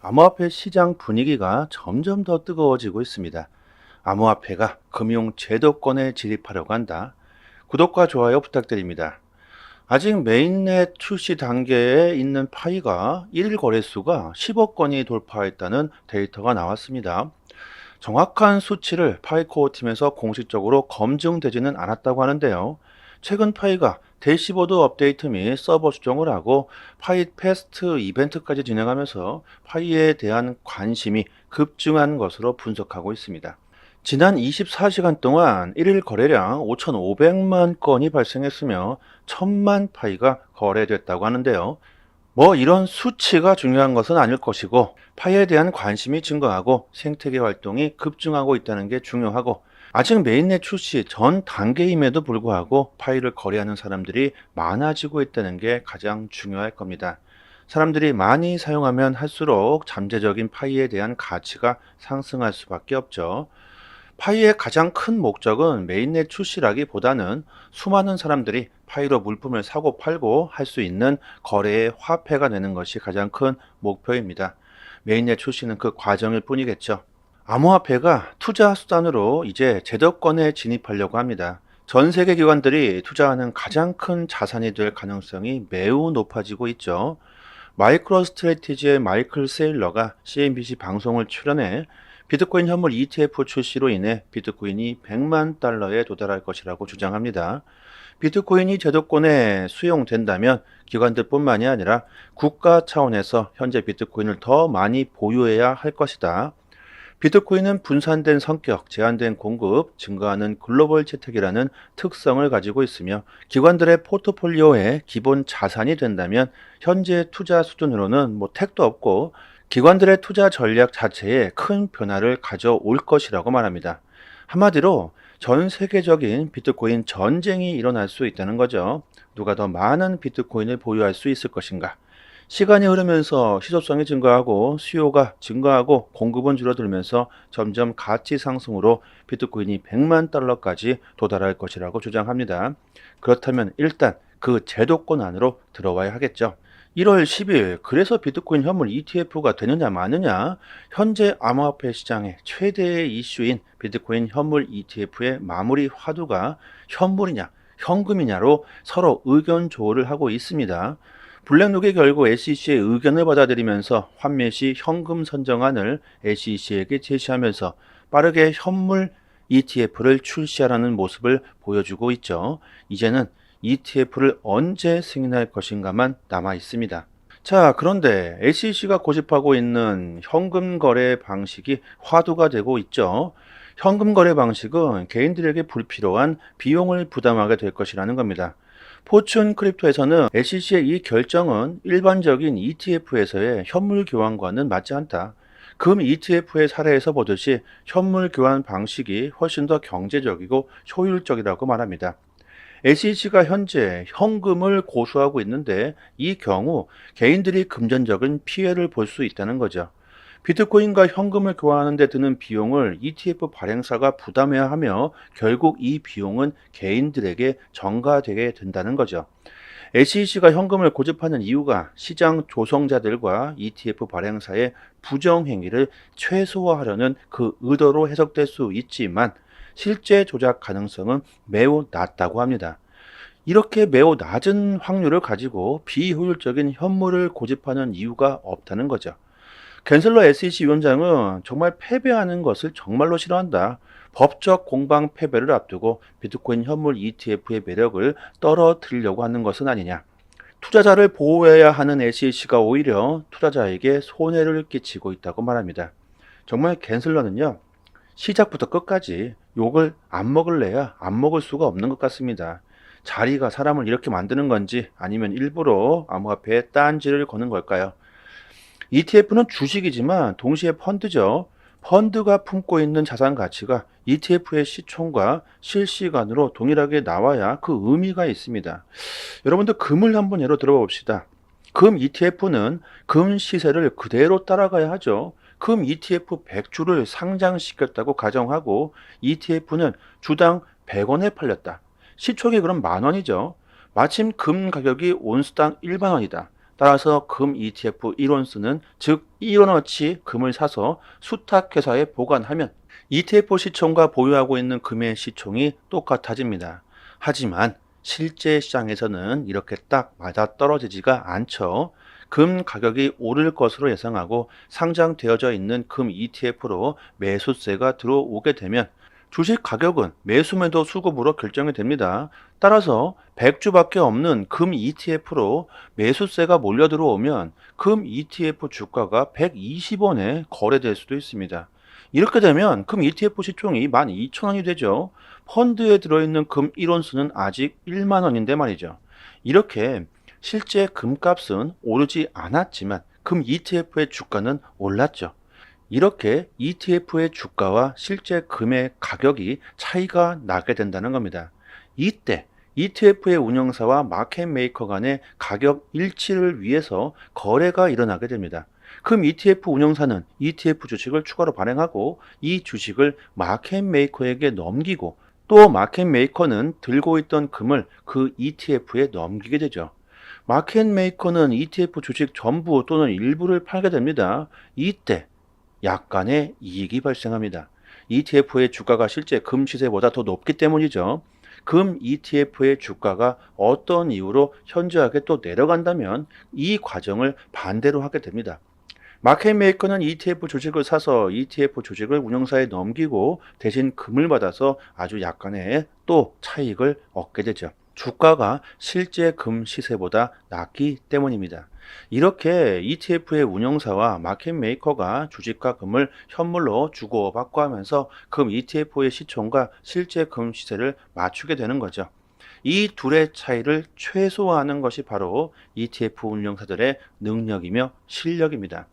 암호화폐 시장 분위기가 점점 더 뜨거워지고 있습니다. 암호화폐가 금융 제도권에 진입하려고 한다. 구독과 좋아요 부탁드립니다. 아직 메인넷 출시 단계에 있는 파이가 1일 거래수가 10억 건이 돌파했다는 데이터가 나왔습니다. 정확한 수치를 파이코어 팀에서 공식적으로 검증되지는 않았다고 하는데요. 최근 파이가 대시보드 업데이트 및 서버 수정을 하고 파이 페스트 이벤트까지 진행하면서 파이에 대한 관심이 급증한 것으로 분석하고 있습니다. 지난 24시간 동안 1일 거래량 5,500만 건이 발생했으며 1,000만 파이가 거래됐다고 하는데요. 이런 수치가 중요한 것은 아닐 것이고 파이에 대한 관심이 증가하고 생태계 활동이 급증하고 있다는 게 중요하고 아직 메인넷 출시 전 단계임에도 불구하고 파이를 거래하는 사람들이 많아지고 있다는 게 가장 중요할 겁니다. 사람들이 많이 사용하면 할수록 잠재적인 파이에 대한 가치가 상승할 수밖에 없죠. 파이의 가장 큰 목적은 메인넷 출시라기보다는 수많은 사람들이 파이로 물품을 사고 팔고 할 수 있는 거래의 화폐가 되는 것이 가장 큰 목표입니다. 메인넷 출시는 그 과정일 뿐이겠죠. 암호화폐가 투자 수단으로 이제 제도권에 진입하려고 합니다. 전 세계 기관들이 투자하는 가장 큰 자산이 될 가능성이 매우 높아지고 있죠. 마이크로 스트래티지의 마이클 세일러가 CNBC 방송을 출연해 비트코인 현물 ETF 출시로 인해 비트코인이 100만 달러에 도달할 것이라고 주장합니다. 비트코인이 제도권에 수용된다면 기관들뿐만이 아니라 국가 차원에서 현재 비트코인을 더 많이 보유해야 할 것이다. 비트코인은 분산된 성격, 제한된 공급, 증가하는 글로벌 채택이라는 특성을 가지고 있으며 기관들의 포트폴리오의 기본 자산이 된다면 현재 투자 수준으로는 택도 없고 기관들의 투자 전략 자체에 큰 변화를 가져올 것이라고 말합니다. 한마디로 전 세계적인 비트코인 전쟁이 일어날 수 있다는 거죠. 누가 더 많은 비트코인을 보유할 수 있을 것인가? 시간이 흐르면서 희소성이 증가하고 수요가 증가하고 공급은 줄어들면서 점점 가치 상승으로 비트코인이 100만 달러까지 도달할 것이라고 주장합니다. 그렇다면 일단 그 제도권 안으로 들어와야 하겠죠. 1월 10일 그래서 비트코인 현물 ETF가 되느냐 마느냐, 현재 암호화폐 시장의 최대의 이슈인 비트코인 현물 ETF의 마무리 화두가 현물이냐 현금이냐로 서로 의견 조율을 하고 있습니다. 블랙록이 결국 SEC의 의견을 받아들이면서 환매 시 현금 선정안을 SEC에게 제시하면서 빠르게 현물 ETF를 출시하라는 모습을 보여주고 있죠. 이제는 ETF를 언제 승인할 것인가만 남아 있습니다. 자, 그런데 SEC가 고집하고 있는 현금 거래 방식이 화두가 되고 있죠. 현금 거래 방식은 개인들에게 불필요한 비용을 부담하게 될 것이라는 겁니다. 포춘 크립토에서는 SEC의 이 결정은 일반적인 ETF에서의 현물 교환과는 맞지 않다. 금 ETF의 사례에서 보듯이 현물 교환 방식이 훨씬 더 경제적이고 효율적이라고 말합니다. SEC가 현재 현금을 고수하고 있는데 이 경우 개인들이 금전적인 피해를 볼 수 있다는 거죠. 비트코인과 현금을 교환하는 데 드는 비용을 ETF 발행사가 부담해야 하며 결국 이 비용은 개인들에게 전가되게 된다는 거죠. SEC가 현금을 고집하는 이유가 시장 조성자들과 ETF 발행사의 부정행위를 최소화하려는 그 의도로 해석될 수 있지만 실제 조작 가능성은 매우 낮다고 합니다. 이렇게 매우 낮은 확률을 가지고 비효율적인 현물을 고집하는 이유가 없다는 거죠. 겐슬러 SEC 위원장은 정말 패배하는 것을 정말로 싫어한다. 법적 공방 패배를 앞두고 비트코인 현물 ETF의 매력을 떨어뜨리려고 하는 것은 아니냐. 투자자를 보호해야 하는 SEC가 오히려 투자자에게 손해를 끼치고 있다고 말합니다. 정말 겐슬러는요, 시작부터 끝까지 욕을 안 먹을래야 안 먹을 수가 없는 것 같습니다. 자리가 사람을 이렇게 만드는 건지 아니면 일부러 암호화폐에 딴지를 거는 걸까요? ETF는 주식이지만 동시에 펀드죠. 펀드가 품고 있는 자산 가치가 ETF의 시총과 실시간으로 동일하게 나와야 그 의미가 있습니다. 여러분들 금을 한번 예로 들어봐 봅시다. 금 ETF는 금 시세를 그대로 따라가야 하죠. 금 ETF 100주를 상장시켰다고 가정하고 ETF는 주당 100원에 팔렸다. 시총이 그럼 10,000원이죠. 마침 금 가격이 온스당 1만 원이다. 따라서 금 ETF 1온스는 즉 1원어치 금을 사서 수탁회사에 보관하면 ETF 시총과 보유하고 있는 금의 시총이 똑같아집니다. 하지만 실제 시장에서는 이렇게 딱 맞아떨어지지가 않죠. 금 가격이 오를 것으로 예상하고 상장되어져 있는 금 ETF로 매수세가 들어오게 되면 주식 가격은 매수매도 수급으로 결정이 됩니다. 따라서 100주밖에 없는 금 ETF로 매수세가 몰려 들어오면 금 ETF 주가가 120원에 거래될 수도 있습니다. 이렇게 되면 금 ETF 시총이 12,000원이 되죠. 펀드에 들어있는 금 1온수는 아직 1만 원인데 말이죠. 이렇게 실제 금값은 오르지 않았지만 금 ETF의 주가는 올랐죠. 이렇게 ETF의 주가와 실제 금의 가격이 차이가 나게 된다는 겁니다. 이때 ETF의 운영사와 마켓메이커 간의 가격 일치를 위해서 거래가 일어나게 됩니다. 금 ETF 운영사는 ETF 주식을 추가로 발행하고 이 주식을 마켓메이커에게 넘기고 또 마켓메이커는 들고 있던 금을 그 ETF에 넘기게 되죠. 마켓메이커는 ETF 주식 전부 또는 일부를 팔게 됩니다. 이때 약간의 이익이 발생합니다. ETF의 주가가 실제 금 시세보다 더 높기 때문이죠. 금 ETF의 주가가 어떤 이유로 현저하게 또 내려간다면 이 과정을 반대로 하게 됩니다. 마켓메이커는 ETF 주식을 사서 ETF 주식을 운영사에 넘기고 대신 금을 받아서 아주 약간의 또 차익을 얻게 되죠. 주가가 실제 금 시세보다 낮기 때문입니다. 이렇게 ETF의 운영사와 마켓메이커가 주식과 금을 현물로 주고받고 하면서 금 ETF의 시총과 실제 금 시세를 맞추게 되는 거죠. 이 둘의 차이를 최소화하는 것이 바로 ETF 운영사들의 능력이며 실력입니다.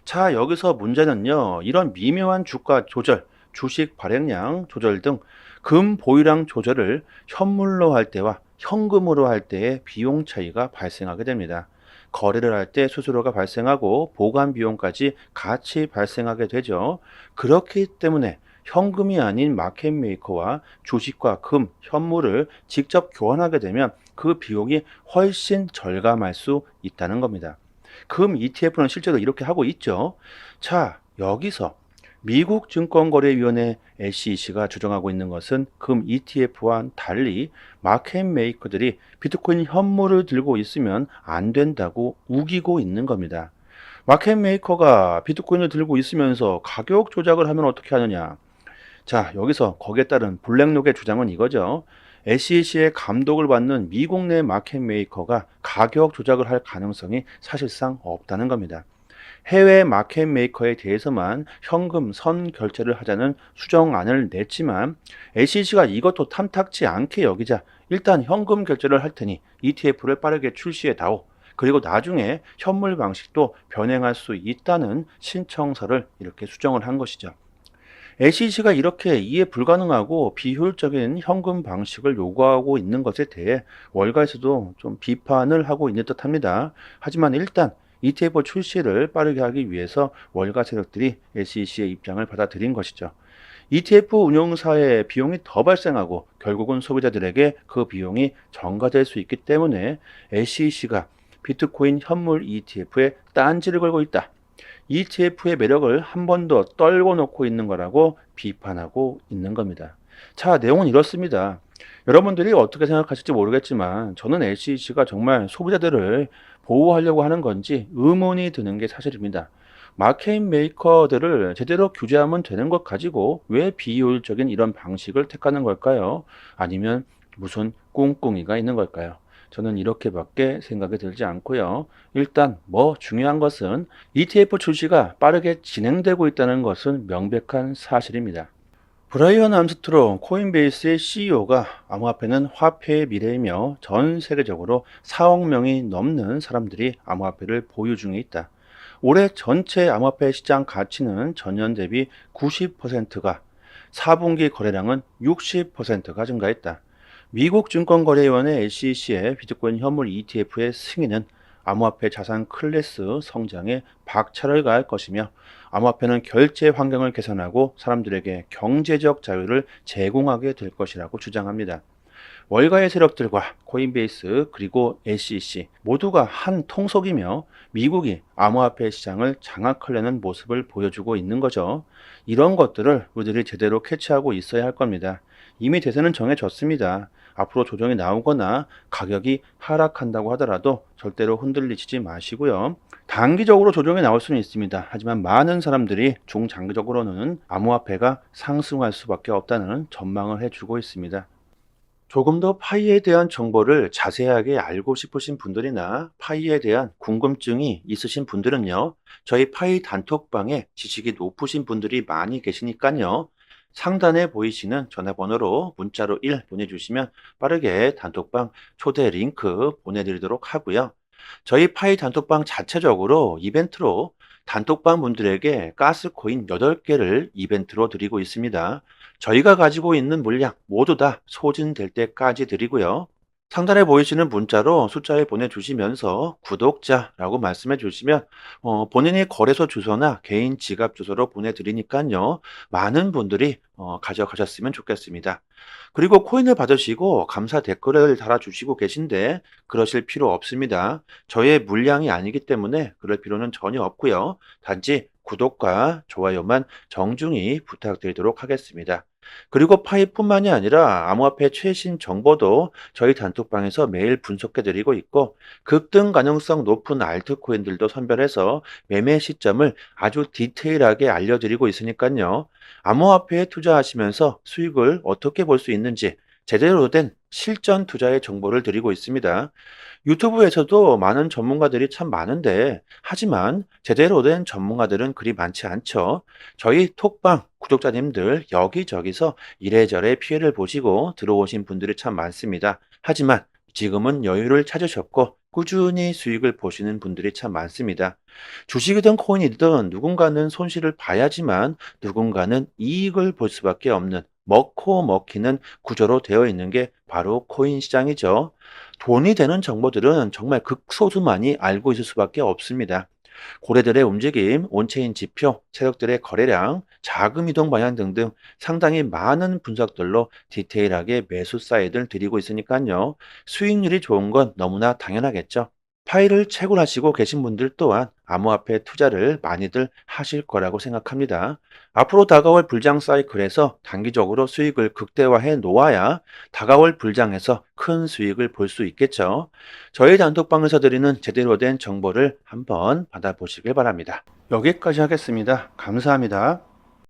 자, 여기서 문제는요, 이런 미묘한 주가 조절, 주식 발행량 조절 등 금 보유량 조절을 현물로 할 때와 현금으로 할 때의 비용 차이가 발생하게 됩니다. 거래를 할 때 수수료가 발생하고 보관 비용까지 같이 발생하게 되죠. 그렇기 때문에 현금이 아닌 마켓메이커와 주식과 금, 현물을 직접 교환하게 되면 그 비용이 훨씬 절감할 수 있다는 겁니다. 금 ETF는 실제로 이렇게 하고 있죠. 자, 여기서 미국 증권거래위원회 SEC가 주장하고 있는 것은 금 ETF와 달리 마켓메이커들이 비트코인 현물을 들고 있으면 안 된다고 우기고 있는 겁니다. 마켓메이커가 비트코인을 들고 있으면서 가격 조작을 하면 어떻게 하느냐? 자, 여기서 거기에 따른 블랙록의 주장은 이거죠. SEC의 감독을 받는 미국 내 마켓메이커가 가격 조작을 할 가능성이 사실상 없다는 겁니다. 해외 마켓메이커에 대해서만 현금 선 결제를 하자는 수정안을 냈지만 SEC가 이것도 탐탁지 않게 여기자 일단 현금 결제를 할 테니 ETF를 빠르게 출시해 다오. 그리고 나중에 현물 방식도 변행할 수 있다는 신청서를 이렇게 수정을 한 것이죠. SEC가 이렇게 이해 불가능하고 비효율적인 현금 방식을 요구하고 있는 것에 대해 월가에서도 좀 비판을 하고 있는 듯합니다. 하지만 일단 ETF 출시를 빠르게 하기 위해서 월가 세력들이 SEC의 입장을 받아들인 것이죠. ETF 운용사의 비용이 더 발생하고 결국은 소비자들에게 그 비용이 전가될 수 있기 때문에 SEC가 비트코인 현물 ETF에 딴지를 걸고 있다. ETF의 매력을 한 번 더 떨궈 놓고 있는 거라고 비판하고 있는 겁니다. 자, 내용은 이렇습니다. 여러분들이 어떻게 생각하실지 모르겠지만 저는 SEC가 정말 소비자들을 보호하려고 하는 건지 의문이 드는 게 사실입니다. 마켓 메이커들을 제대로 규제하면 되는 것 가지고 왜 비효율적인 이런 방식을 택하는 걸까요? 아니면 무슨 꿍꿍이가 있는 걸까요? 저는 이렇게밖에 생각이 들지 않고요. 일단 중요한 것은 ETF 출시가 빠르게 진행되고 있다는 것은 명백한 사실입니다. 브라이언 암스트롱 코인베이스의 CEO가 암호화폐는 화폐의 미래이며 전 세계적으로 4억 명이 넘는 사람들이 암호화폐를 보유 중에 있다. 올해 전체 암호화폐 시장 가치는 전년 대비 90%가 4분기 거래량은 60%가 증가했다. 미국 증권거래위원회 SEC의 비트코인 현물 ETF의 승인은 암호화폐 자산 클래스 성장에 박차를 가할 것이며 암호화폐는 결제 환경을 개선하고 사람들에게 경제적 자유를 제공하게 될 것이라고 주장합니다. 월가의 세력들과 코인베이스 그리고 SEC 모두가 한 통속이며 미국이 암호화폐 시장을 장악하려는 모습을 보여주고 있는 거죠. 이런 것들을 우리들이 제대로 캐치하고 있어야 할 겁니다. 이미 대세는 정해졌습니다. 앞으로 조정이 나오거나 가격이 하락한다고 하더라도 절대로 흔들리지 마시고요. 단기적으로 조정이 나올 수는 있습니다. 하지만 많은 사람들이 중장기적으로는 암호화폐가 상승할 수밖에 없다는 전망을 해주고 있습니다. 조금 더 파이에 대한 정보를 자세하게 알고 싶으신 분들이나 파이에 대한 궁금증이 있으신 분들은요, 저희 파이 단톡방에 지식이 높으신 분들이 많이 계시니까요, 상단에 보이시는 전화번호로 문자로 1 보내주시면 빠르게 단톡방 초대 링크 보내드리도록 하고요. 저희 파이 단톡방 자체적으로 이벤트로 단톡방 분들에게 가스코인 8개를 이벤트로 드리고 있습니다. 저희가 가지고 있는 물량 모두 다 소진될 때까지 드리고요. 상단에 보이시는 문자로 숫자에 보내주시면서 구독자라고 말씀해 주시면 본인의 거래소 주소나 개인 지갑 주소로 보내드리니까요. 많은 분들이 가져가셨으면 좋겠습니다. 그리고 코인을 받으시고 감사 댓글을 달아주시고 계신데 그러실 필요 없습니다. 저의 물량이 아니기 때문에 그럴 필요는 전혀 없고요. 단지 구독과 좋아요만 정중히 부탁드리도록 하겠습니다. 그리고 파이뿐만이 아니라 암호화폐 최신 정보도 저희 단톡방에서 매일 분석해 드리고 있고 급등 가능성 높은 알트코인들도 선별해서 매매 시점을 아주 디테일하게 알려드리고 있으니까요. 암호화폐에 투자하시면서 수익을 어떻게 볼 수 있는지 제대로 된 실전 투자의 정보를 드리고 있습니다. 유튜브에서도 많은 전문가들이 참 많은데, 하지만 제대로 된 전문가들은 그리 많지 않죠. 저희 톡방 구독자님들 여기저기서 이래저래 피해를 보시고 들어오신 분들이 참 많습니다. 하지만 지금은 여유를 찾으셨고 꾸준히 수익을 보시는 분들이 참 많습니다. 주식이든 코인이든 누군가는 손실을 봐야지만 누군가는 이익을 볼 수밖에 없는 먹고 먹히는 구조로 되어 있는 게 바로 코인 시장이죠. 돈이 되는 정보들은 정말 극소수만이 알고 있을 수밖에 없습니다. 고래들의 움직임, 온체인 지표, 세력들의 거래량, 자금 이동 방향 등등 상당히 많은 분석들로 디테일하게 매수 사이드를 드리고 있으니까요. 수익률이 좋은 건 너무나 당연하겠죠. 파일을 채굴하시고 계신 분들 또한 암호화폐 투자를 많이들 하실 거라고 생각합니다. 앞으로 다가올 불장 사이클에서 단기적으로 수익을 극대화해 놓아야 다가올 불장에서 큰 수익을 볼 수 있겠죠. 저희 단톡방에서 드리는 제대로 된 정보를 한번 받아보시길 바랍니다. 여기까지 하겠습니다. 감사합니다.